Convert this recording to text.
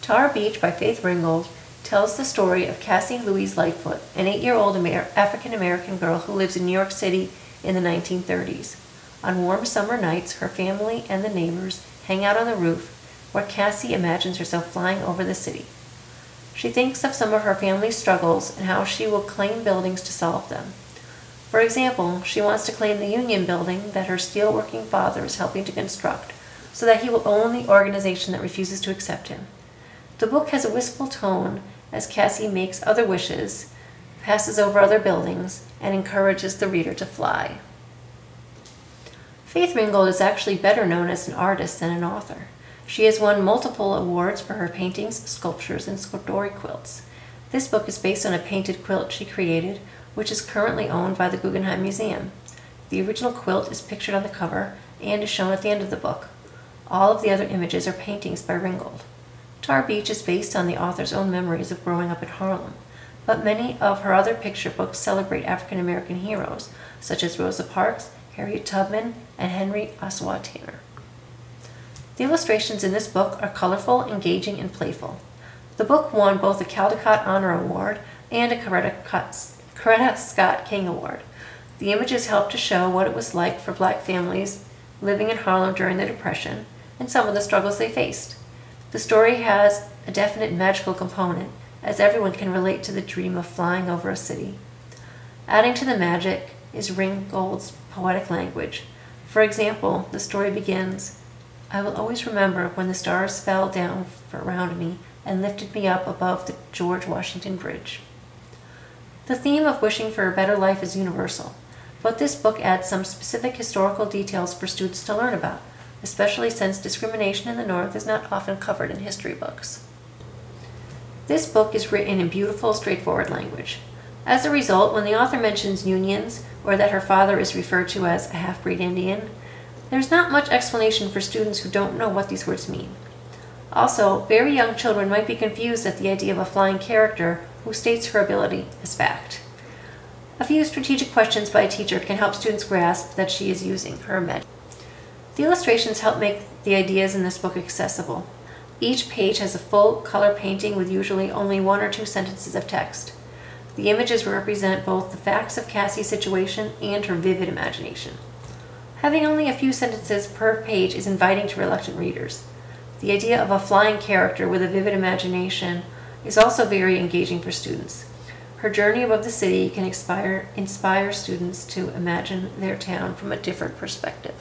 Tar Beach by Faith Ringgold tells the story of Cassie Louise Lightfoot, an 8-year-old African-American girl who lives in New York City in the 1930s. On warm summer nights, her family and the neighbors hang out on the roof, where Cassie imagines herself flying over the city. She thinks of some of her family's struggles and how she will claim buildings to solve them. For example, she wants to claim the Union Building that her steelworking father is helping to construct, so that he will own the organization that refuses to accept him. The book has a wistful tone as Cassie makes other wishes, passes over other buildings, and encourages the reader to fly. Faith Ringgold is actually better known as an artist than an author. She has won multiple awards for her paintings, sculptures, and story quilts. This book is based on a painted quilt she created, which is currently owned by the Guggenheim Museum. The original quilt is pictured on the cover and is shown at the end of the book. All of the other images are paintings by Ringgold. Tar Beach is based on the author's own memories of growing up in Harlem, but many of her other picture books celebrate African American heroes, such as Rosa Parks, Harriet Tubman, and Henry Ossawa Tanner. The illustrations in this book are colorful, engaging, and playful. The book won both a Caldecott Honor Award and a Coretta Scott King Award. The images help to show what it was like for black families living in Harlem during the Depression and some of the struggles they faced. The story has a definite magical component, as everyone can relate to the dream of flying over a city. Adding to the magic is Ringgold's poetic language. For example, the story begins, "I will always remember when the stars fell down around me and lifted me up above the George Washington Bridge." The theme of wishing for a better life is universal, but this book adds some specific historical details for students to learn about, especially since discrimination in the North is not often covered in history books. This book is written in beautiful, straightforward language. As a result, when the author mentions unions, or that her father is referred to as a half-breed Indian, there's not much explanation for students who don't know what these words mean. Also, very young children might be confused at the idea of a flying character who states her ability as fact. A few strategic questions by a teacher can help students grasp that she is using her imagination. The illustrations help make the ideas in this book accessible. Each page has a full color painting with usually only 1 or 2 sentences of text. The images represent both the facts of Cassie's situation and her vivid imagination. Having only a few sentences per page is inviting to reluctant readers. The idea of a flying character with a vivid imagination is also very engaging for students. Her journey above the city can inspire students to imagine their town from a different perspective.